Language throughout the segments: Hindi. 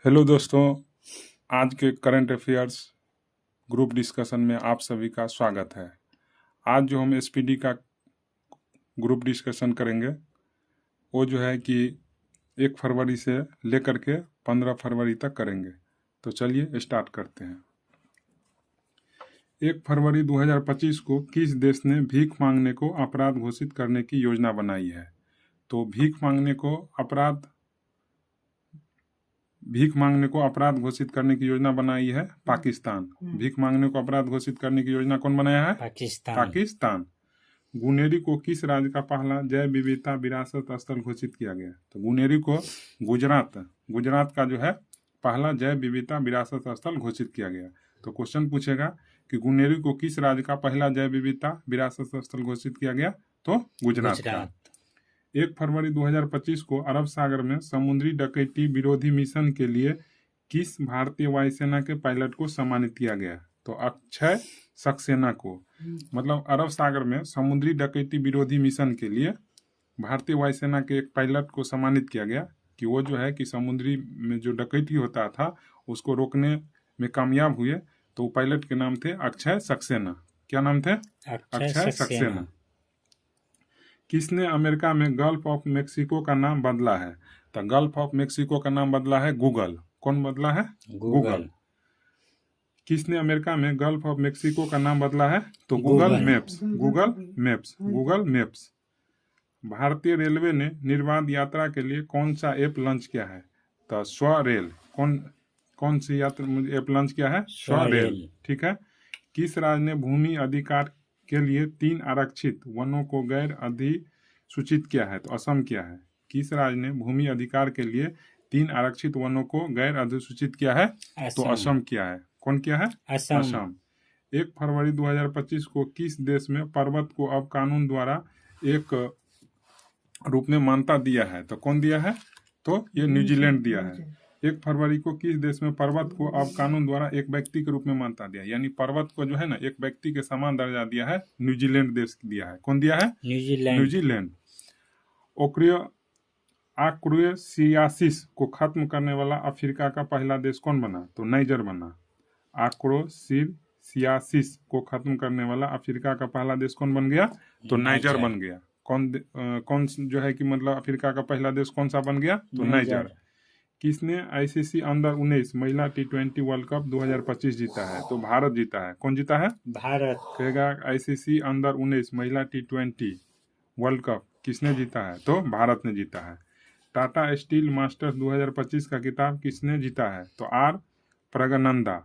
हेलो दोस्तों, आज के करंट अफेयर्स ग्रुप डिस्कशन में आप सभी का स्वागत है। आज जो हम एसपीडी का ग्रुप डिस्कशन करेंगे वो जो है कि 1 फरवरी से लेकर के 15 फरवरी तक करेंगे। तो चलिए स्टार्ट करते हैं। 1 फरवरी 2025 को किस देश ने भीख मांगने को अपराध घोषित करने की योजना बनाई है? तो भीख मांगने को अपराध घोषित करने की योजना बनाई है पाकिस्तान। भीख मांगने को अपराध घोषित करने की योजना कौन बनाया है? पाकिस्तान। गुनेरी को किस राज्य का पहला जैव विविधता विरासत स्थल घोषित किया गया? तो गुनेरी को गुजरात का जो है पहला जैव विविधता विरासत स्थल घोषित किया गया। तो क्वेश्चन पूछेगा कि गुनेरी को किस राज्य का पहला जैव विविधता विरासत स्थल घोषित किया गया? तो गुजरात का। 1 फरवरी 2025 को अरब सागर में समुद्री डकैती विरोधी मिशन के लिए किस भारतीय वायुसेना के पायलट को सम्मानित किया गया? तो अक्षय सक्सेना को। मतलब अरब सागर में समुद्री डकैती विरोधी मिशन के लिए भारतीय वायुसेना के एक पायलट को सम्मानित किया गया कि वो जो है कि समुद्री में जो डकैती होता था उसको रोकने में कामयाब हुए। तो पायलट के नाम थे अक्षय सक्सेना। क्या नाम थे? अक्षय सक्सेना। किसने अमेरिका में गल्फ ऑफ मेक्सिको का नाम बदला है? तो गल्फ ऑफ मेक्सिको का नाम बदला है गूगल। कौन बदला है? गूगल। किसने अमेरिका में गल्फ ऑफ मेक्सिको का नाम बदला है? तो गूगल मैप्स। भारतीय रेलवे ने निर्बाध यात्रा के लिए कौन सा ऐप लॉन्च किया है? तो स्वरेल। कौन सी यात्रा ऐप लॉन्च किया है? स्वरेल। ठीक है। किस राज्य ने भूमि अधिकार के लिए 3 आरक्षित वनों को गैर अधिसूचित किया है? तो असम किया है। किस राज्य ने भूमि अधिकार के लिए 3 आरक्षित वनों को गैर अधिसूचित किया है? तो असम किया है। कौन किया है? असम। 1 फरवरी 2025 को किस देश में पर्वत को अब कानून द्वारा एक रूप में मान्यता दिया है? तो कौन दिया है? तो ये न्यूजीलैंड दिया है। 1 फरवरी को किस देश में पर्वत को अब कानून द्वारा एक व्यक्ति के रूप में मान्यता दिया? यानी पर्वत को जो है ना एक व्यक्ति के समान दर्जा दिया है। न्यूजीलैंड देश दिया है। कौन दिया है? न्यूजीलैंड। आक्रोसियासिस को खत्म करने वाला अफ्रीका का पहला देश कौन बना? तो नाइजर बना। आक्रोसियासिस को खत्म करने वाला अफ्रीका का पहला देश कौन बन गया? तो नाइजर बन गया। कौन जो है कि मतलब अफ्रीका का पहला देश कौन सा बन गया? तो नाइजर। किसने आईसीसी अंडर 19 महिला T20 वर्ल्ड कप 2025 जीता है? तो भारत जीता है। कौन जीता है? भारत। कहेगा आईसीसी अंडर 19 महिला T20 वर्ल्ड कप किसने जीता है? तो भारत ने जीता है। टाटा स्टील मास्टर्स 2025 का खिताब किसने जीता है? तो R Praggnanandhaa.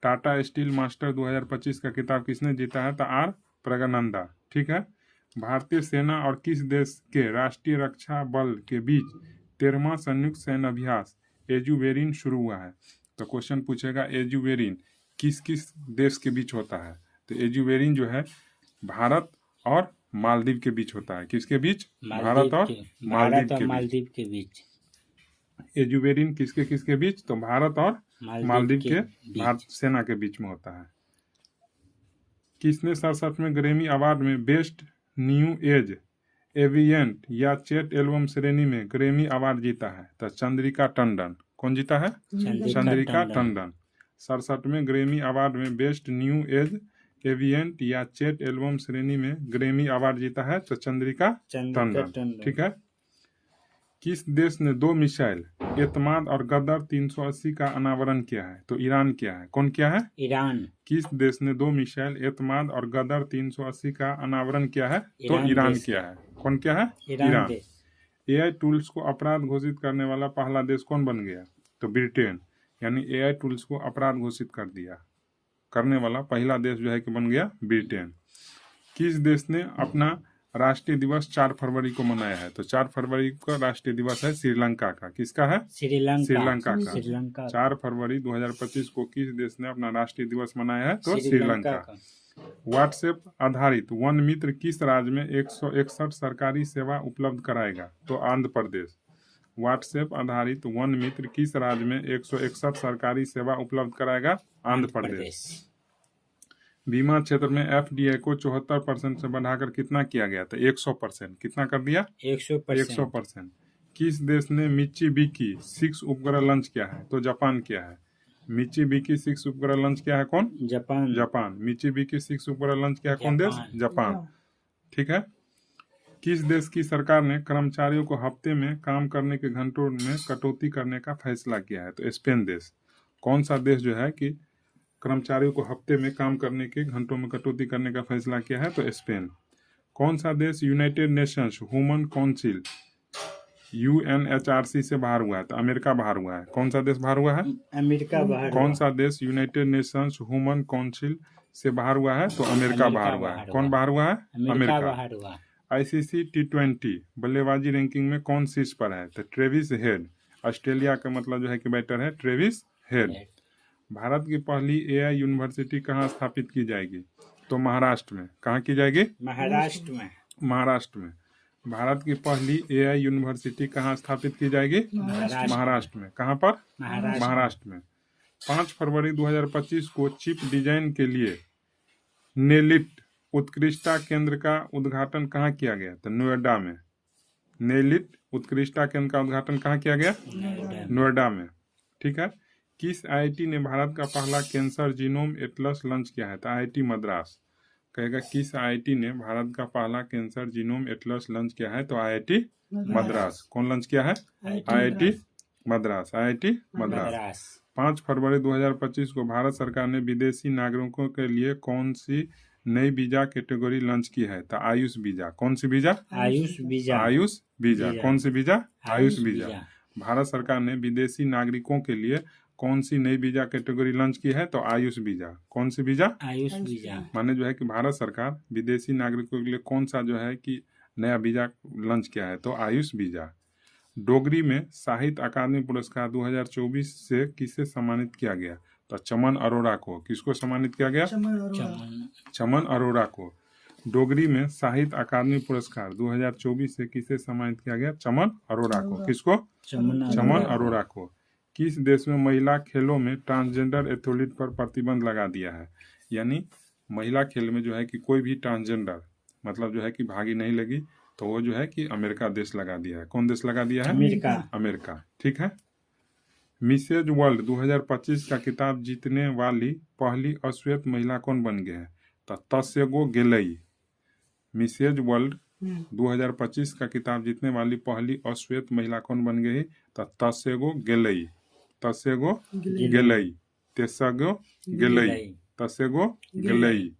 Tata steel master 2025 का खिताब किसने जीता है? तो आर प्रगनंदा। ठीक है। भारतीय सेना और किस देश के राष्ट्रीय रक्षा बल के बीच 13वां संयुक्त सैन्य अभ्यास एजुवेरिन शुरू हुआ है? तो क्वेश्चन पूछेगा एजुवेरिन किस किस देश के बीच होता है? तो एजुवेरिन जो है भारत और मालदीव के बीच होता है। किसके बीच? भारत और मालदीव के बीच। एजुवेरिन किसके बीच? तो भारत और मालदीव के भारत सेना के बीच में होता है। किसने 67वें ग्रैमी अवार्ड में बेस्ट न्यू एज एविएंट या चैट एल्बम श्रेणी में ग्रैमी अवार्ड जीता है? तो चंद्रिका टंडन। कौन जीता है? चंद्रिका टंडन। 67वें ग्रैमी अवार्ड में बेस्ट न्यू एज एविएंट या चैट एल्बम श्रेणी में ग्रैमी अवार्ड जीता है तो चंद्रिका टंडन। ठीक है। किस देश ने 2 मिसाइल एतमाद और गदर 380 का अनावरण किया है? तो ईरान किया है। कौन किया है? ईरान। किस देश ने 2 मिसाइल एतमाद और गदर 380 का अनावरण किया है? तो ईरान किया है। कौन किया है? ईरान। एआई टूल्स को अपराध घोषित करने वाला पहला देश कौन बन गया? तो ब्रिटेन। यानी एआई टूल्स को अपराध घोषित करने वाला पहला देश जो है कि बन गया ब्रिटेन। किस देश ने अपना राष्ट्रीय दिवस 4 फरवरी को मनाया है? तो 4 फरवरी को राष्ट्रीय दिवस है श्रीलंका का। किसका है? श्रीलंका का। 4 फरवरी 2025 को किस देश ने अपना राष्ट्रीय दिवस मनाया है? तो श्रीलंका। व्हाट्सएप आधारित वन मित्र किस राज्य में 161 सरकारी सेवा उपलब्ध कराएगा? तो आंध्र प्रदेश। व्हाट्सएप आधारित वन मित्र किस राज्य में 161 सरकारी सेवा उपलब्ध कराएगा? आंध्र प्रदेश। बीमा क्षेत्र में एफडीआई को 74% से बढ़ाकर कितना किया गया? तो 100%। कितना कर दिया? 100%। किस देश ने मित्सुबिशी 6 उपग्रह लॉन्च किया है? तो जापान किया है। मित्सुबिशी 6 उपग्रह लॉन्च किया है कौन? जापान। जापान। मित्सुबिशी 6 उपग्रह लॉन्च किया है कौन देश? जापान। ठीक है। किस देश की सरकार ने कर्मचारियों को हफ्ते में काम करने के घंटों में कटौती करने का फैसला किया है? तो स्पेन देश। कौन सा देश जो है कि कर्मचारियों को हफ्ते में काम करने के घंटों में कटौती करने का फैसला किया है? तो स्पेन। कौन सा देश United Nations human council UNHRC से बाहर हुआ है? तो अमेरिका बाहर हुआ है। कौन सा देश बाहर हुआ है? अमेरिका बाहर। कौन सा देश यूनाइटेड नेशंस ह्यूमन काउंसिल से बाहर हुआ है? तो अमेरिका बाहर हुआ है। कौन बाहर हुआ है? अमेरिका बाहर हुआ। ICC T20 बल्लेबाजी रैंकिंग में कौन शीर्ष पर है? तो ट्रेविस हेड। ऑस्ट्रेलिया का मतलब जो है कि बैटर है ट्रेविस हेड। भारत की पहली AI यूनिवर्सिटी कहाँ स्थापित की जाएगी? तो महाराष्ट्र में। कहाँ की जाएगी? महाराष्ट्र में। महाराष्ट्र में। भारत की पहली AI यूनिवर्सिटी कहाँ स्थापित की जाएगी? महाराष्ट्र में। कहाँ पर? महाराष्ट्र में। 5 फरवरी 2025 को चिप डिजाइन के लिए नेलिट उत्कृष्टता केंद्र का उद्घाटन कहाँ किया गया? तो नोएडा में। नेलिट उत्कृष्टता केंद्र का उद्घाटन कहाँ किया गया? नोएडा में। ठीक है। किस IIT ने भारत का पहला कैंसर जीनोम एटलस लॉन्च किया है? तो IIT मद्रास। कहेगा किस IIT ने भारत का पहला कैंसर जीनोम एटलस लॉन्च किया है? तो IIT मद्रास। कौन लॉन्च किया है? IIT मद्रास। IIT मद्रास। 5 फरवरी 2025 को भारत सरकार ने विदेशी नागरिकों के लिए कौन सी नई वीजा कैटेगरी लॉन्च की है? तो आयुष वीजा। कौन सी visa? Ayush visa. Ayush visa. कौन सी वीजा? आयुष वीजा। भारत सरकार ने विदेशी नागरिकों के लिए कौन सी नई वीजा कैटेगरी लॉन्च की है? तो आयुष वीजा। कौन सी वीजा? आयुष वीजा। माने जो है कि भारत सरकार विदेशी नागरिकों के लिए कौन सा जो है कि नया वीजा लॉन्च किया है? तो आयुष वीजा। डोगरी में साहित्य अकादमी पुरस्कार 2024 से किसे सम्मानित किया गया? तो चमन अरोड़ा को। किसको सम्मानित किया गया? चमन अरोड़ा को। डोगरी में साहित्य अकादमी पुरस्कार 2024 से किसे सम्मानित किया गया? चमन अरोड़ा को। किसको? चमन अरोड़ा को। किस देश में महिला खेलों में ट्रांसजेंडर एथलीट पर प्रतिबंध लगा दिया है? यानी महिला खेल में जो है कि कोई भी ट्रांसजेंडर मतलब जो है कि भागी नहीं लगी, तो वो जो है कि अमेरिका देश लगा दिया है। कौन देश लगा दिया है? अमेरिका। अमेरिका। ठीक है। मिसेज वर्ल्ड 2025 का खिताब जीतने वाली पहली अश्वेत महिला कौन बन गए हैं? तो तस्यगो गेलई। मिसेज वर्ल्ड 2025 का खिताब जीतने वाली पहली अश्वेत महिला कौन बन गई? तो तस्यगो गेलई। तस्यगो गेलई। तेसगो गेलई। तस्यगो गेलई।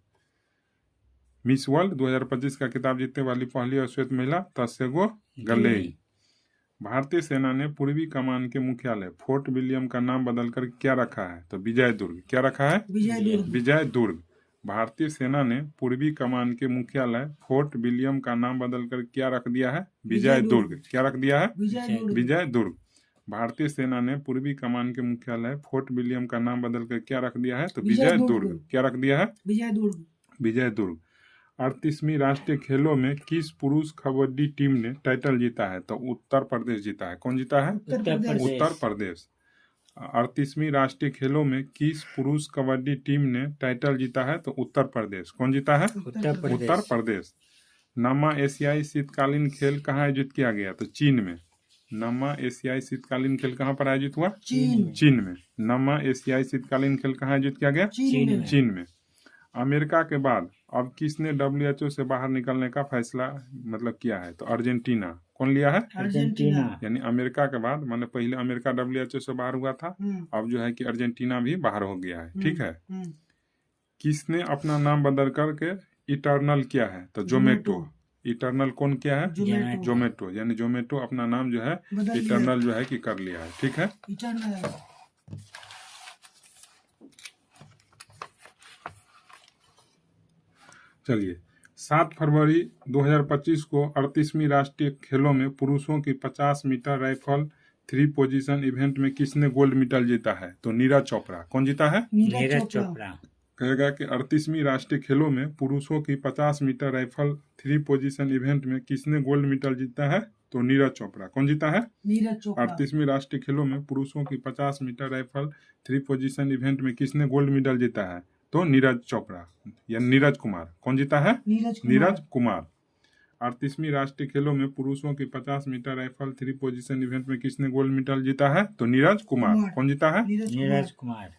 मिस वर्ल्ड 2025 का खिताब जीतने वाली पहली अश्वेत महिला तस्यगो गेलई। भारतीय सेना ने पूर्वी कमान के मुख्यालय फोर्ट विलियम का नाम बदलकर क्या रखा है? तो विजय दुर्ग। क्या रखा है? विजय दुर्ग। भारतीय सेना ने पूर्वी कमान के मुख्यालय फोर्ट विलियम का नाम बदलकर क्या रख दिया है? विजय दुर्ग। क्या रख दिया है? विजय दुर्ग। भारतीय सेना ने पूर्वी कमान के मुख्यालय फोर्ट विलियम का नाम बदलकर क्या रख दिया है? तो विजय दुर्ग। क्या रख दिया है? विजय दुर्ग। विजय दुर्ग। 38वीं राष्ट्रीय खेलों में किस पुरुष कबड्डी टीम ने टाइटल जीता है? तो उत्तर प्रदेश जीता है। कौन जीता है? उत्तर प्रदेश। 38वीं राष्ट्रीय खेलों में किस पुरुष कबड्डी टीम ने टाइटल जीता है? तो उत्तर प्रदेश। कौन जीता है? उत्तर प्रदेश। नामा एशियाई शीतकालीन खेल कहाँ आयोजित किया गया? तो चीन में। नामा एशियाई शीतकालीन खेल कहाँ पर आयोजित हुआ? चीन में। नामा एशियाई शीतकालीन खेल कहाँ आयोजित किया गया? चीन में। अमेरिका के बाद अब किसने WHO से बाहर निकलने का फैसला मतलब किया है? तो अर्जेंटीना। कौन लिया है? अर्जेंटीना। यानी अमेरिका के बाद मतलब पहले अमेरिका WHO से बाहर हुआ था, अब जो है कि अर्जेंटीना भी बाहर हो गया है। ठीक है। किसने अपना नाम बदल करके इटर्नल किया है? तो जोमेटो। इटर्नल कौन किया है? जोमेटो। यानी जोमेटो अपना नाम जो है इटर्नल जो है कि कर लिया है। ठीक है। चलिए 7 फरवरी 2025 को 38वीं राष्ट्रीय खेलों में पुरुषों की 50 मीटर राइफल 3 पोजीशन इवेंट में किसने गोल्ड मेडल जीता है? तो नीरज चोपड़ा। कौन जीता है? नीरज चोपड़ा। कहेगा कि 38वीं राष्ट्रीय खेलों में पुरुषों की 50 मीटर राइफल 3 पोजीशन इवेंट में किसने गोल्ड मेडल जीता है? तो नीरज चोपड़ा। कौन जीता है? नीरज चोपड़ा। 38वीं राष्ट्रीय खेलों में पुरुषों की 50 मीटर राइफल 3 पोजीशन इवेंट में किसने गोल्ड मेडल जीता है? तो नीरज चोपड़ा या नीरज कुमार। कौन जीता है? नीरज कुमार। 38वीं राष्ट्रीय खेलों में पुरुषों की 50 मीटर राइफल 3 पोजीशन इवेंट में किसने गोल्ड मेडल जीता है? तो नीरज कुमार। कौन जीता है? नीरज कुमार।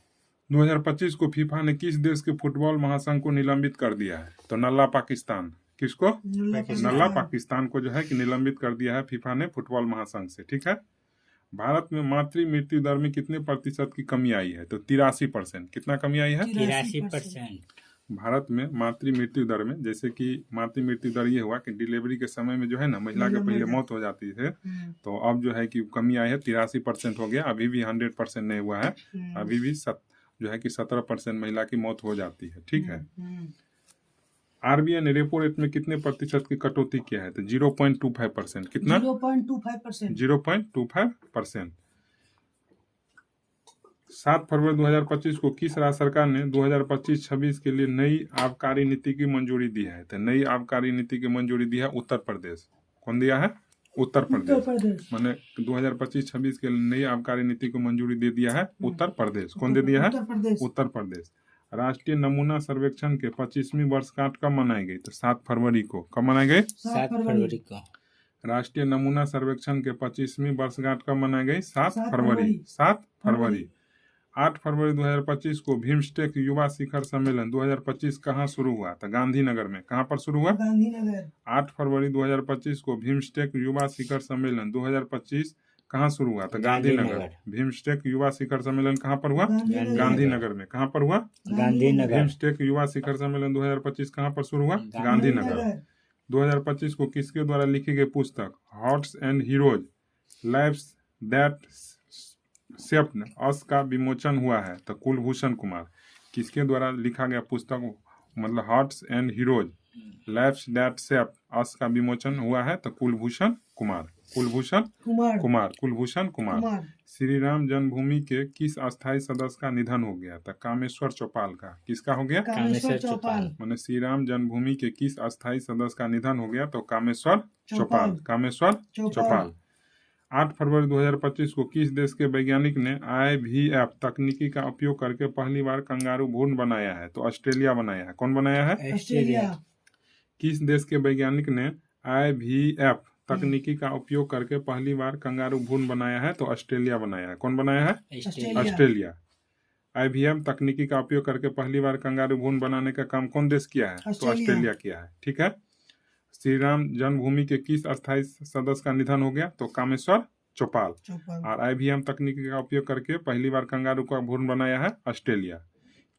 2025 को फीफा ने किस देश के फुटबॉल महासंघ को निलंबित कर दिया है? तो नल्ला पाकिस्तान। किसको? नल्ला पाकिस्तान को जो है कि निलंबित कर दिया है फीफा ने फुटबॉल महासंघ से। ठीक है। भारत में मातृ मृत्यु दर में कितने प्रतिशत की कमी आई है? तो 83%। कितना कमी आई है? 83%। भारत में मातृ मृत्यु दर में, जैसे कि मातृ मृत्यु दर ये हुआ कि डिलीवरी के समय में जो है ना महिला के पहले मौत हो जाती है, तो अब जो है कि कमी आई है 83% हो गया। अभी भी 100% नहीं हुआ है, अभी भी जो है कि 17% महिला की मौत हो जाती है। ठीक है। आरबीआई ने रेपो रेट में कितने प्रतिशत की कटौती किया है? तो 0.25%। कितना? 0.25%। 0.25%। 7 फरवरी 2025 को किस राज्य सरकार ने 2025-26 के लिए नई आबकारी नीति की मंजूरी दी है? तो नई आबकारी नीति की मंजूरी दी है उत्तर प्रदेश। कौन दिया है? उत्तर प्रदेश। मैंने 2025-26 के लिए नई आबकारी नीति को मंजूरी दे दिया है उत्तर प्रदेश। कौन दे दिया है? उत्तर प्रदेश। राष्ट्रीय नमूना सर्वेक्षण के 25वीं वर्षगांठ कब मनाई गई? तो 7 फरवरी को। कब मनाई गई? 7 फरवरी को। राष्ट्रीय नमूना सर्वेक्षण के 25वीं वर्षगांठ कब मनाई गई? 7 फरवरी। 7 फरवरी। 8 फरवरी 2025 को बिम्स्टेक युवा शिखर सम्मेलन 2025 कहाँ शुरू हुआ? तो गांधीनगर में। कहाँ पर शुरू हुआ? गांधीनगर। 8 फरवरी 2025 को बिम्स्टेक युवा शिखर सम्मेलन 2025 कहाँ शुरू हुआ? तो गांधीनगर। बिम्स्टेक युवा शिखर सम्मेलन कहाँ पर हुआ? गांधीनगर में। कहाँ पर हुआ? गांधीनगर। बिम्स्टेक युवा शिखर सम्मेलन 2025 कहाँ पर शुरू हुआ? गांधीनगर। 2025 को किसके द्वारा लिखी गई पुस्तक hearts and heroes lives that shaped us का विमोचन हुआ है? तो कुलभूषण कुमार। किसके द्वारा लिखा गया पुस्तक मतलब hearts and heroes lives that shaped us का विमोचन हुआ है? तो कुलभूषण कुमार। कुलभूषण कुमार। श्री राम जन्मभूमि के किस अस्थायी सदस्य का निधन हो गया? तो कामेश्वर चौपाल का। किसका हो गया? कामेश्वर चौपाल। मैंने श्री राम जन्मभूमि के किस अस्थायी सदस्य का निधन हो गया? तो कामेश्वर चौपाल। कामेश्वर चौपाल। 8 फरवरी 2025 को किस देश के वैज्ञानिक ने IVF तकनीकी का उपयोग करके पहली बार कंगारू भ्रूण बनाया है? तो ऑस्ट्रेलिया बनाया है। कौन बनाया है? ऑस्ट्रेलिया। किस देश के वैज्ञानिक ने IVF तकनीकी का उपयोग करके पहली बार कंगारू भ्रूण बनाया है? तो ऑस्ट्रेलिया बनाया है। कौन बनाया है? ऑस्ट्रेलिया। IVF तकनीकी का उपयोग करके पहली बार कंगारू भ्रूण बनाने का काम कौन देश किया है? तो ऑस्ट्रेलिया किया है। ठीक है। श्री राम जन्मभूमि के किस अस्थायी सदस्य का निधन हो गया? तो कामेश्वर चौपाल। और IVF तकनीकी का उपयोग करके पहली बार कंगारू का भ्रूण बनाया है? ऑस्ट्रेलिया।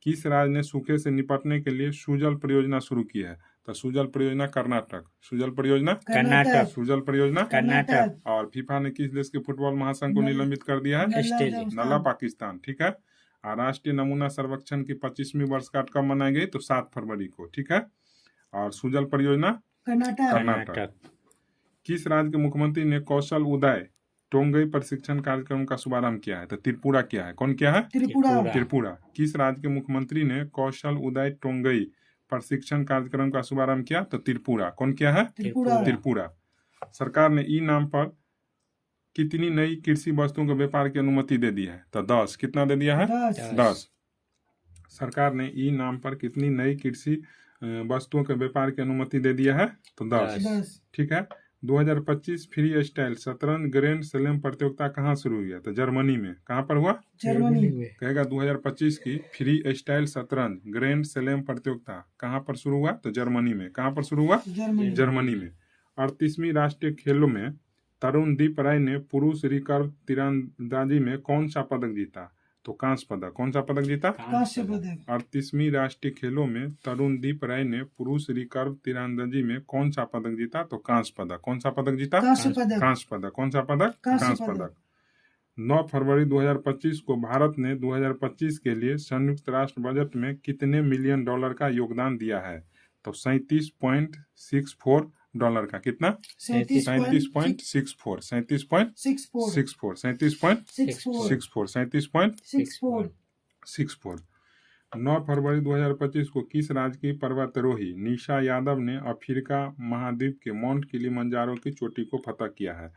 किस राज्य ने सूखे से निपटने के लिए सुजल परियोजना शुरू की है? तो सुजल परियोजना कर्नाटक। सुजल परियोजना कर्नाटक। सुजल परियोजना कर्नाटक। और फीफा ने किस देश के फुटबॉल महासंघ को निलंबित कर दिया है? ऑस्ट्रेलिया। नल्ला पाकिस्तान। ठीक है। और राष्ट्रीय नमूना सर्वेक्षण की 25वीं वर्षगांठ कब मनाई गई? तो 7 फरवरी को। ठीक है। और सुजल परियोजना कर्नाटक। किस राज्य के मुख्यमंत्री ने कौशल उदय टोंगई प्रशिक्षण कार्यक्रम का शुभारंभ किया है? तो त्रिपुरा किया है। कौन किया है? त्रिपुरा। किस राज्य के मुख्यमंत्री ने कौशल उदय टोंगई प्रशिक्षण कार्यक्रम का शुभारंभ किया? तो त्रिपुरा। कौन किया है? त्रिपुरा। सरकार ने ई नाम पर कितनी नई कृषि वस्तुओं के व्यापार की अनुमति दे दी है? तो 10। कितना दे दिया है? 10। सरकार ने ई नाम पर कितनी नई कृषि वस्तुओं के व्यापार की अनुमति दे दिया है? तो 10। ठीक है। 2025 फ्री स्टाइल शतरंज ग्रैंड स्लैम प्रतियोगिता कहाँ शुरू हुई है? तो जर्मनी में। कहाँ पर हुआ? जर्मनी में। कहेगा 2025 की फ्री स्टाइल शतरंज ग्रैंड स्लैम प्रतियोगिता कहाँ पर शुरू हुआ? तो जर्मनी में। कहाँ पर शुरू हुआ? जर्मनी में। 38वीं राष्ट्रीय खेलों में तरुणदीप राय ने पुरुष रिकर्व तीरंदाजी में कौन सा पदक जीता? तो कांस्य पदक। कौन सा पदक जीता? कांस्य पदक। 38वीं राष्ट्रीय खेलों में तरुणदीप राय ने पुरुष रिकर्व तीरंदाजी में कौन सा पदक जीता? तो कांस्य पदक। कौन सा पदक जीता? कांस्य पदक। कांस्य पदक। कौन सा पदक? कांस्य पदक। 9 फरवरी 2025 को भारत ने 2025 के लिए संयुक्त राष्ट्र बजट में कितने मिलियन डॉलर का योगदान दिया है? तो $37.64 का। कितना? 37.64। 37.64। 9 फरवरी 2025 को किस राज्य की पर्वतारोही निशा यादव ने अफ्रीका महाद्वीप के माउंट किलिमंजारो की चोटी को फतह किया है?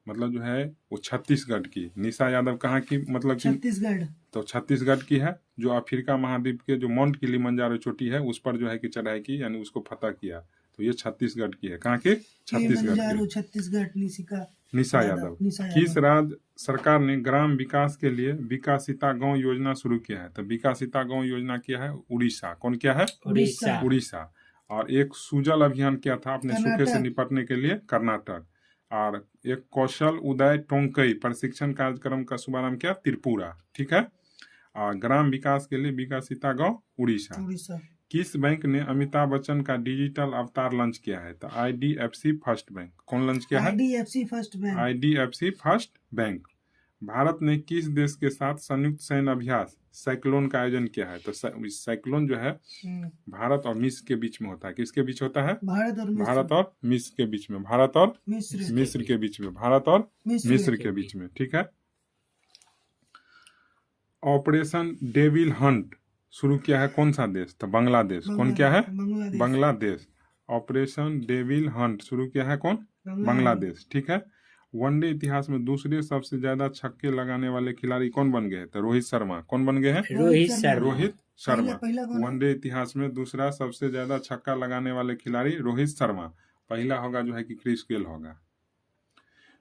मतलब जो है वो छत्तीसगढ़ की। निशा यादव कहाँ की? मतलब छत्तीसगढ़। तो छत्तीसगढ़ की है, जो अफ्रीका महाद्वीप के जो माउंट किलिमंजारो चोटी है उस पर जो है कि चढ़ाई की, यानी उसको फतह किया। तो ये छत्तीसगढ़ की है। कहाँ की? छत्तीसगढ़ किलिमंजारो की। छत्तीसगढ़ निशा यादव। निशा किस राज्य सरकार ने ग्राम विकास के लिए विकासिता गांव योजना शुरू किया है? तो विकासिता गांव योजना क्या है? उड़ीसा। कौन क्या है? उड़ीसा। उड़ीसा। और एक सुजल अभियान क्या था अपने सूखे से कर्नाटक। निपटने के लिए? कर्नाटक। और एक कौशल उदय टोंकई प्रशिक्षण कार्यक्रम का शुभारंभ किया? त्रिपुरा। ठीक है। और ग्राम विकास के लिए विकासिता गांव उड़ीसा। उड़ीसा। किस बैंक ने अमिताभ बच्चन का डिजिटल अवतार लॉन्च किया है? तो IDFC फर्स्ट बैंक। कौन लॉन्च किया है? IDFC first bank. IDFC first bank. Bharat ने किस देश के साथ संयुक्त सैन्य अभ्यास साइक्लोन का आयोजन किया है? तो साइक्लोन जो है भारत और मिस्र के बीच में होता है। किसके बीच होता है? भारत और भारत और मिस्र के बीच में। भारत और मिस्र मिस्र के बीच में। भारत और मिस्र मिस्र के बीच में। ठीक है। ऑपरेशन डेविल हंट शुरू किया है कौन सा देश? तो बांग्लादेश। कौन क्या है? Bangladesh. Bangladesh. Operation devil Hunt शुरू किया है कौन? बांग्लादेश। ठीक है। वनडे इतिहास में दूसरे सबसे ज्यादा छक्के लगाने वाले खिलाड़ी कौन बन गए? तो रोहित शर्मा। कौन बन गए हैं? रोहित शर्मा। रोहित शर्मा। पहला कौन है? वनडे इतिहास में दूसरा सबसे ज्यादा छक्का लगाने वाले खिलाड़ी रोहित शर्मा। पहला होगा जो है कि क्रिस गेल होगा।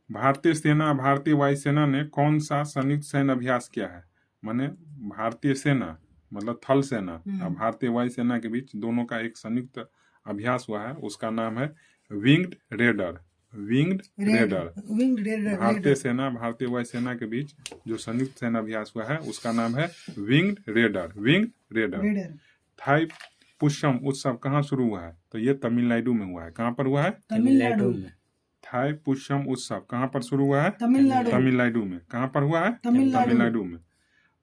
भारतीय सेना भारतीय वायुसेना ने कौन सा संयुक्त सैन्य अभ्यास किया है? माने भारतीय सेना मतलब थल सेना और भारतीय वायुसेना के बीच दोनों का एक संयुक्त अभ्यास हुआ है, उसका नाम है विंग्ड रेडर। Winged raider. भारतीय सेना भारतीय वायुसेना के बीच जो संयुक्त सैन्य अभ्यास हुआ है उसका नाम है winged raider. Winged raider. Thai Pusam उत्सव कहाँ शुरू हुआ है? तो ये तमिलनाडु में हुआ है। कहाँ पर हुआ है? तमिलनाडु में। थाई पुष्यम उत्सव कहाँ पर शुरू हुआ है? तमिलनाडु में। कहाँ पर हुआ है? तमिलनाडु में।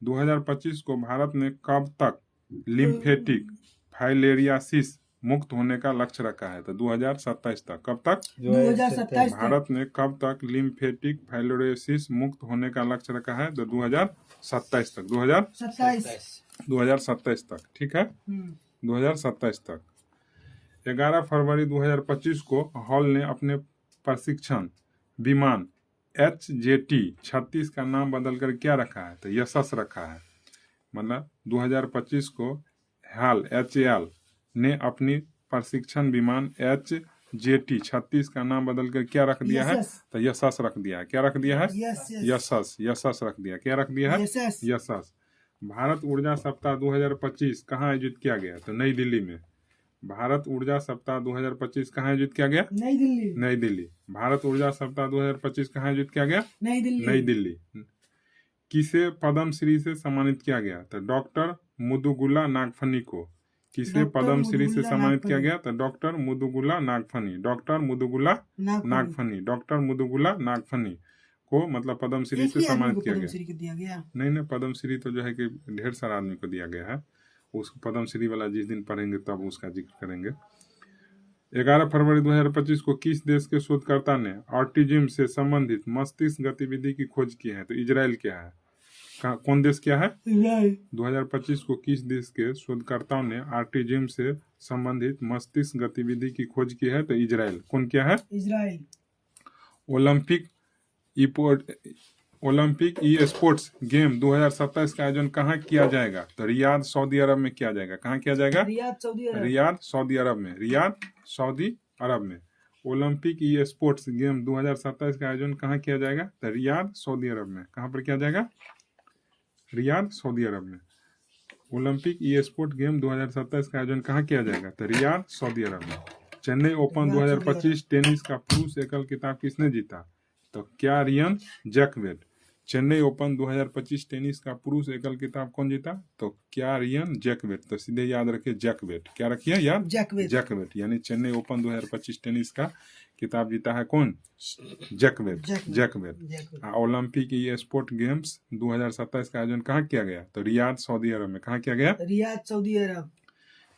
2025 को भारत ने कब तक लिम्फेटिक फाइलेरियासिस मुक्त होने का लक्ष्य रखा है? तो 2027 तक। कब तक? 2027 भारत ने कब तक लिम्फेटिक फाइलेरियासिस मुक्त होने का लक्ष्य रखा है? तो 2027 तक। 2027 तक। ठीक है। 2027 तक। 11 फरवरी 2025 को हॉल ने अपने प्रशिक्षण विमान HJT 36 का नाम बदलकर क्या रखा है? तो यशस रखा है। मतलब 2025 को HAL ने अपनी प्रशिक्षण विमान HJT 36 का नाम बदलकर क्या रख दिया है? तो यशस रख दिया है। क्या रख दिया है? यशस रख दिया। क्या रख दिया है? यशस। भारत ऊर्जा सप्ताह 2025 कहाँ आयोजित किया गया? तो नई दिल्ली में। भारत ऊर्जा सप्ताह 2025 कहाँ आयोजित किया गया? नई दिल्ली। भारत ऊर्जा सप्ताह 2025 कहाँ आयोजित किया गया? नई दिल्ली। किसे पद्म श्री से सम्मानित किया गया? तो डॉक्टर मुदुगुला नागफनी को। किसे पद्म श्री से सम्मानित किया गया? तो डॉक्टर मुदुगुला नागफनी। डॉक्टर मुदुगुला नागफनी को मतलब पद्म श्री से सम्मानित किया गया। नहीं, पद्म श्री तो जो है कि ढेर सारा आदमी को दिया गया है। उसको पद्म श्री वाला जिस दिन पढ़ेंगे तब उसका जिक्र करेंगे। 11 फरवरी 2025 को किस देश के शोधकर्ता ने ऑटिज्म से संबंधित मस्तिष्क गतिविधि की खोज की है? तो इजराइल क्या है? कौन देश क्या है? 2025 को किस देश के शोधकर्ताओं ने ऑटिज्म से संबंधित मस्तिष्क गतिविधि की खोज की है? तो इजराइल। कौन क्या है? Israel. Olympic e sports game 2027 का आयोजन कहाँ किया जाएगा? तो रियाद सऊदी अरब में किया जाएगा। कहाँ किया जाएगा? रियाद सऊदी अरब में। रियाद सऊदी अरब में। ओलंपिक ई स्पोर्ट्स गेम 2027 का आयोजन कहाँ किया जाएगा? तो रियाद सऊदी अरब में। कहाँ पर किया जाएगा? रियाद सऊदी अरब में। ओलंपिक ई स्पोर्ट गेम 2027 का आयोजन कहाँ किया जाएगा? तो रियाद सऊदी अरब में। चेन्नई ओपन 2025 टेनिस का पुरुष एकल खिताब किसने जीता? तो क्यारियन जैकवेट। चेन्नई ओपन 2025 टेनिस का पुरुष एकल खिताब कौन जीता? तो क्यारियन जैकवेट। तो सीधे याद रखिए जैकवेट। क्या रखिए याद? जैकवेट। यानी चेन्नई ओपन 2025 टेनिस का खिताब जीता है कौन? जैकवेट। ओलंपिक ई स्पोर्ट गेम्स 2027 का आयोजन कहाँ किया गया? तो रियाद सऊदी अरब में। कहाँ किया गया? रियाद सऊदी अरब।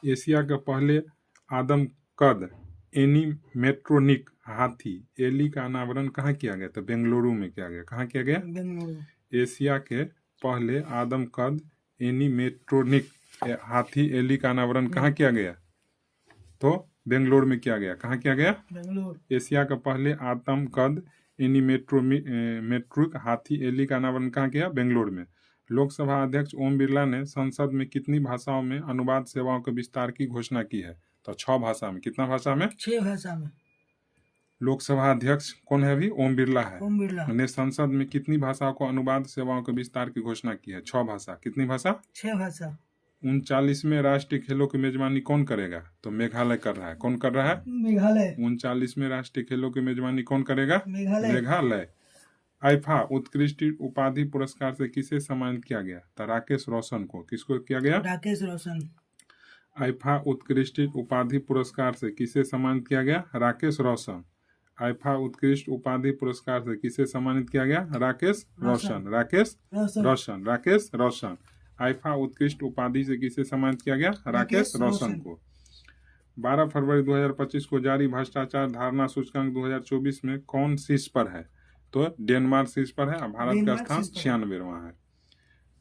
एशिया के पहले आदमकद एनीमेट्रोनिक हाथी एली का अनावरण कहाँ किया गया? तो बेंगलुरु में किया गया। कहाँ किया गया? बेंगलुरु। एशिया के पहले आदमकद एनीमेट्रोनिक हाथी एली का अनावरण कहाँ किया गया? तो बेंगलुरु में किया गया। कहाँ किया गया? बेंगलुरु। एशिया का पहले आदमकद एनीमेट्रोनिक हाथी एली का अनावरण कहाँ किया? बेंगलुरु में। लोकसभा अध्यक्ष ओम बिरला ने संसद में कितनी भाषाओं में अनुवाद सेवाओं के विस्तार की घोषणा की है? तो 6 भाषा में, कितना भाषा में? 6 भाषा में। लोकसभा अध्यक्ष कौन है अभी? ओम बिरला है। ओम बिरला। ने संसद में कितनी भाषाओं को अनुवाद सेवाओं के विस्तार की घोषणा की है? 6 भाषा। कितनी भाषा? 6 भाषा। 39वें राष्ट्रीय खेलों की मेजबानी कौन करेगा? तो मेघालय कर रहा है। कौन कर रहा है? मेघालय। 39वें राष्ट्रीय खेलों की मेजबानी कौन करेगा? मेघालय। मेघालय। आईफा उत्कृष्ट उपाधि पुरस्कार से किसे सम्मानित किया गया? तो राकेश रोशन को। किसको किया गया? राकेश रोशन। आईफा उत्कृष्ट उपाधि पुरस्कार से किसे सम्मानित किया गया? राकेश रोशन। आईफा उत्कृष्ट उपाधि पुरस्कार से किसे सम्मानित किया गया? राकेश रोशन। राकेश रोशन। राकेश रोशन। आईफा उत्कृष्ट उपाधि से किसे सम्मानित किया गया? राकेश रोशन को। 12 फरवरी 2025 को जारी भ्रष्टाचार धारणा सूचकांक 2024 में कौन शीर्ष पर है? तो डेनमार्क शीर्ष पर है और भारत का स्थान 96वां है।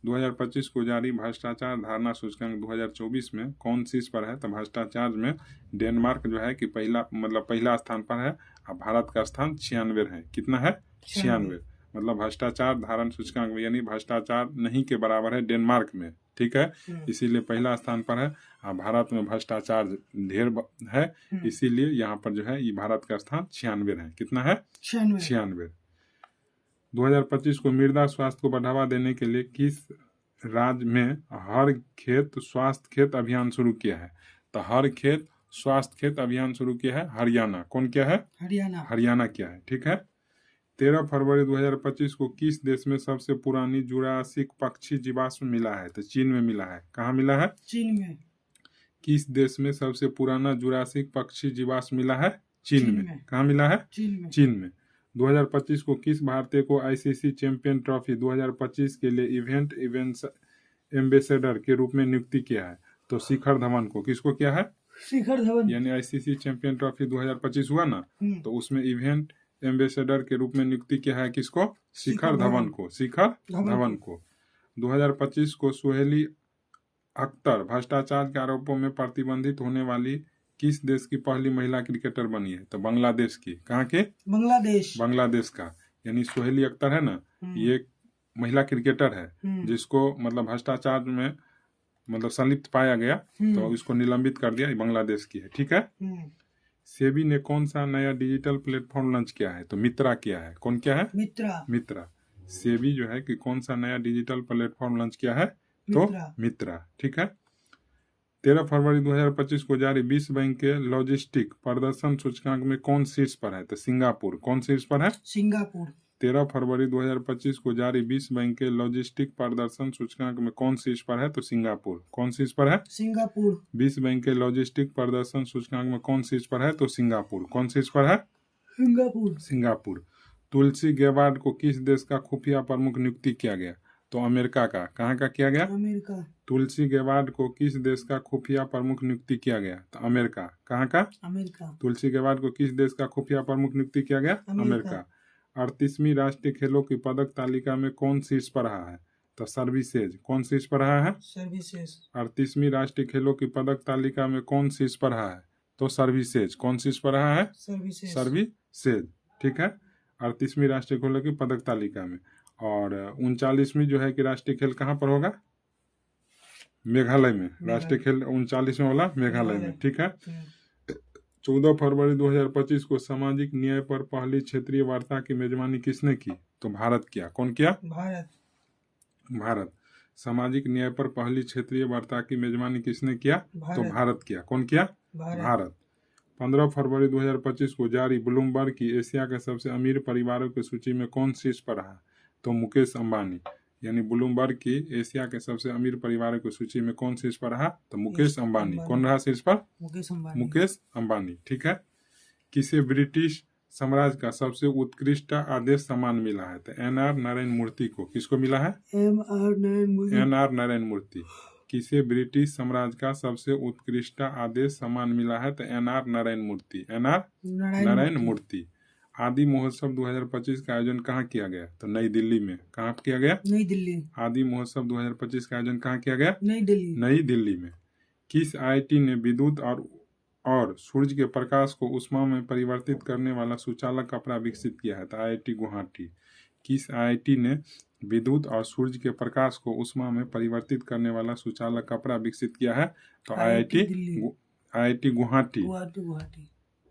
2025 को जारी भ्रष्टाचार धारणा सूचकांक 2024 में कौन शीर्ष पर है? तो भ्रष्टाचार में डेनमार्क जो है कि पहला स्थान पर है और भारत का स्थान 96 है। कितना है? 96। मतलब भ्रष्टाचार धारण सूचकांक में, यानी भ्रष्टाचार नहीं के बराबर है डेनमार्क में, ठीक है, इसीलिए पहला स्थान पर है। और भारत में भ्रष्टाचार ढेर है, इसीलिए यहाँ पर जो है ये भारत का स्थान 96 है। कितना है? 96। 2025 को मृदा स्वास्थ्य को बढ़ावा देने के लिए किस राज्य में हर खेत स्वास्थ्य खेत अभियान शुरू किया है? तो हर खेत स्वास्थ्य खेत अभियान शुरू किया है हरियाणा। कौन किया है? हरियाणा। हरियाणा किया है, ठीक है। 13 फरवरी 2025 को किस देश में सबसे पुरानी जुरासिक पक्षी जीवाश्म मिला है? तो चीन में मिला है। कहाँ मिला है? चीन में। किस देश में सबसे पुराना जुरासिक पक्षी जीवाश्म मिला है? चीन में। कहाँ मिला है? चीन में। 2025 को किस भारतीय को आईसीसी चैंपियन ट्रॉफी 2025 के लिए इवेंट एम्बेसडर के रूप में नियुक्ति किया है? तो शिखर धवन को। किसको किया है? शिखर धवन। यानी आईसीसी चैंपियन ट्रॉफी 2025 हुआ ना, तो उसमें इवेंट एम्बेसडर के रूप में नियुक्ति किया है किसको? शिखर धवन को। शिखर धवन को। 2025 को सुहेली अख्तर भ्रष्टाचार के आरोपों में प्रतिबंधित होने वाली किस देश की पहली महिला क्रिकेटर बनी है? तो बांग्लादेश की। कहाँ के? बांग्लादेश। बांग्लादेश का, यानी सुहेली अख्तर है ना, ये एक महिला क्रिकेटर है जिसको भ्रष्टाचार में संलिप्त पाया गया, तो इसको निलंबित कर दिया। बांग्लादेश की है, ठीक है। सेबी ने कौन सा नया डिजिटल प्लेटफॉर्म लॉन्च किया है? तो मित्रा किया है। कौन क्या है? मित्रा। सेबी जो है कि कौन सा नया डिजिटल प्लेटफॉर्म लॉन्च किया है? तो मित्रा, ठीक है। 13 फरवरी 2025 को जारी विश्व बैंक के लॉजिस्टिक प्रदर्शन सूचकांक में कौन शीर्ष पर है? तो सिंगापुर। कौन शीर्ष पर है? सिंगापुर। 13 फरवरी 2025 को जारी विश्व बैंक के लॉजिस्टिक प्रदर्शन सूचकांक में कौन शीर्ष पर है? तो सिंगापुर। कौन शीर्ष पर है? सिंगापुर। विश्व बैंक के लॉजिस्टिक प्रदर्शन सूचकांक में कौन शीर्ष पर है? तो सिंगापुर। कौन शीर्ष पर है? सिंगापुर। सिंगापुर। तुलसी गेबार्ड को किस देश का खुफिया प्रमुख नियुक्ति किया गया? तो अमेरिका का। कहाँ का किया गया? अमेरिका। तुलसी गेबार्ड को किस देश का खुफिया प्रमुख नियुक्ति किया गया? तो अमेरिका। कहाँ का? अमेरिका। तुलसी गेबार्ड को किस देश का खुफिया प्रमुख नियुक्ति किया गया? अमेरिका। 38वीं राष्ट्रीय खेलों की पदक तालिका में कौन शीर्ष पर रहा है? तो सर्विसेज। कौन शीर्ष पर रहा है? सर्विसेज। 38वीं राष्ट्रीय खेलों की पदक तालिका में कौन शीर्ष पर रहा है? तो सर्विसेज। कौन शीर्ष पर रहा है? सर्विसेज, ठीक है। 38वीं राष्ट्रीय खेलों की पदक तालिका में। और 39वीं जो है कि राष्ट्रीय खेल कहाँ पर होगा? मेघालय में। राष्ट्रीय खेल 39वां वाला मेघालय में, ठीक है। 14 फरवरी 2025 को सामाजिक न्याय पर पहली क्षेत्रीय वार्ता की मेजबानी किसने की? तो भारत किया। कौन किया? भारत। सामाजिक न्याय पर पहली क्षेत्रीय वार्ता की मेजबानी किसने किया? तो भारत किया। कौन किया? भारत। 15 फरवरी 2025 को जारी ब्लूमबर्ग की एशिया के सबसे अमीर परिवारों की सूची में कौन शीर्ष पर रहा? तो मुकेश अंबानी। यानी ब्लूमबर्ग की एशिया के सबसे अमीर परिवारों की सूची में कौन शीर्ष पर रहा? तो मुकेश अंबानी। कौन रहा शीर्ष पर? मुकेश अंबानी, ठीक है। किसे ब्रिटिश साम्राज्य का सबसे उत्कृष्ट आदेश सम्मान मिला है? तो एन.आर. नारायण मूर्ति को। किसको मिला है? एन.आर. नारायण मूर्ति। किसे ब्रिटिश साम्राज्य का सबसे उत्कृष्ट आदेश सम्मान मिला है? तो एन.आर. नारायण मूर्ति। एन.आर. नारायण मूर्ति। आदि महोत्सव 2025 का आयोजन कहाँ किया गया? तो नई दिल्ली में। कहाँ किया गया? नई दिल्ली। आदि महोत्सव 2025 का आयोजन कहाँ किया गया? नई दिल्ली। नई दिल्ली में। किस आईआईटी ने विद्युत और सूर्य के प्रकाश को ऊष्मा में परिवर्तित करने वाला सुचालक कपड़ा विकसित किया है? तो आईआईटी गुवाहाटी। किस आईआईटी ने विद्युत और सूर्य के प्रकाश को ऊष्मा में परिवर्तित करने वाला सुचालक कपड़ा विकसित किया है? तो IIT गुवाहाटी। गुवाहाटी।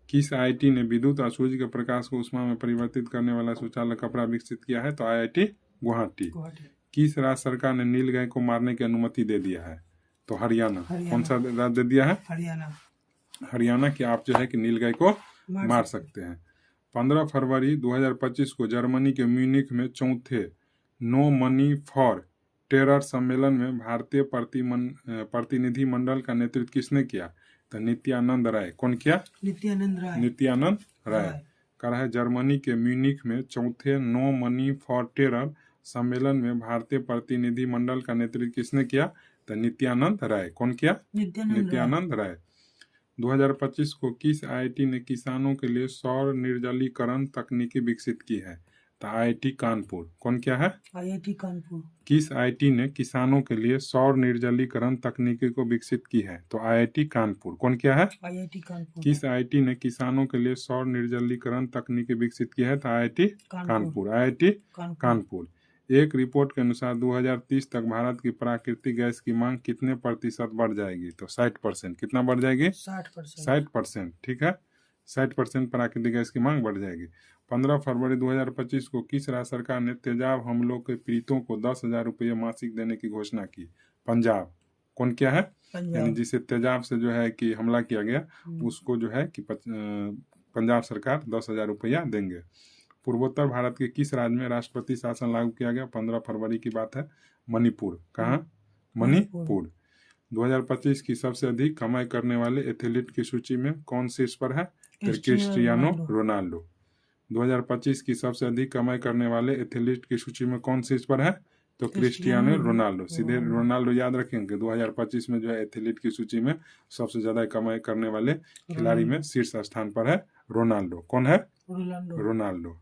किस IIT ने विद्युत और सूर्य के प्रकाश को ऊष्मा में परिवर्तित करने वाला शौचालय कपड़ा विकसित किया है? तो IIT गुवाहाटी। किस राज्य सरकार ने नीलगाय को मारने की अनुमति दे दिया है? तो हरियाणा। कौन सा राज्य दे दिया है? हरियाणा की आप जो है कि नीलगाय को मार सकते हैं। 15 फरवरी 2025 को जर्मनी के म्यूनिख में चौथे नो मनी फॉर टेरर सम्मेलन में भारतीय प्रतिनिधि मंडल का नेतृत्व किसने किया? तो नित्यानंद राय। कौन किया? नित्यानंद राय। कह रहा है जर्मनी के म्यूनिख में चौथे नो मनी फॉर टेरर सम्मेलन में भारतीय प्रतिनिधि मंडल का नेतृत्व किसने किया? तो नित्यानंद राय। कौन किया? नित्यानंद राय। 2025 को किस IIT ने किसानों के लिए सौर निर्जलीकरण तकनीकी विकसित की है? तो IIT कानपुर। कौन क्या है? IIT कानपुर। किस IIT ने किसानों के लिए सौर निर्जलीकरण तकनीकी को विकसित की है? तो IIT कानपुर। कौन क्या है? IIT कानपुर। किस IIT ने किसानों के लिए सौर निर्जलीकरण तकनीकी विकसित की है? तो IIT कानपुर। IIT कानपुर। एक रिपोर्ट के अनुसार 2030 तक भारत की प्राकृतिक गैस की मांग कितने प्रतिशत बढ़ जाएगी? तो 60%। कितना बढ़ जाएगी? 60%। ठीक है, 60% प्राकृतिक गैस की मांग बढ़ जाएगी। 15 फरवरी 2025 को किस राज्य सरकार ने तेजाब हमलों के पीड़ितों को 10,000 रुपये मासिक देने की घोषणा की? पंजाब। कौन क्या है? यानी जिसे तेजाब से जो है कि हमला किया गया उसको जो है कि पंजाब सरकार 10,000 रुपया देंगे। पूर्वोत्तर भारत के किस राज्य में राष्ट्रपति शासन लागू किया गया? 15 फरवरी की बात है। मणिपुर। कहाँ? मणिपुर। 2025 की सबसे अधिक कमाई करने वाले एथलीट की सूची में कौन शीर्ष पर है? Cristiano Ronaldo. 2025 की सबसे अधिक कमाई करने वाले एथलीट की सूची में कौन शीर्ष पर है? तो क्रिस्टियानो रोनाल्डो। सीधे रोनाल्डो याद रखेंगे। 2025 में जो है एथलीट की सूची में सबसे ज्यादा कमाई करने वाले खिलाड़ी में शीर्ष स्थान पर है रोनाल्डो। कौन है? रोनाल्डो।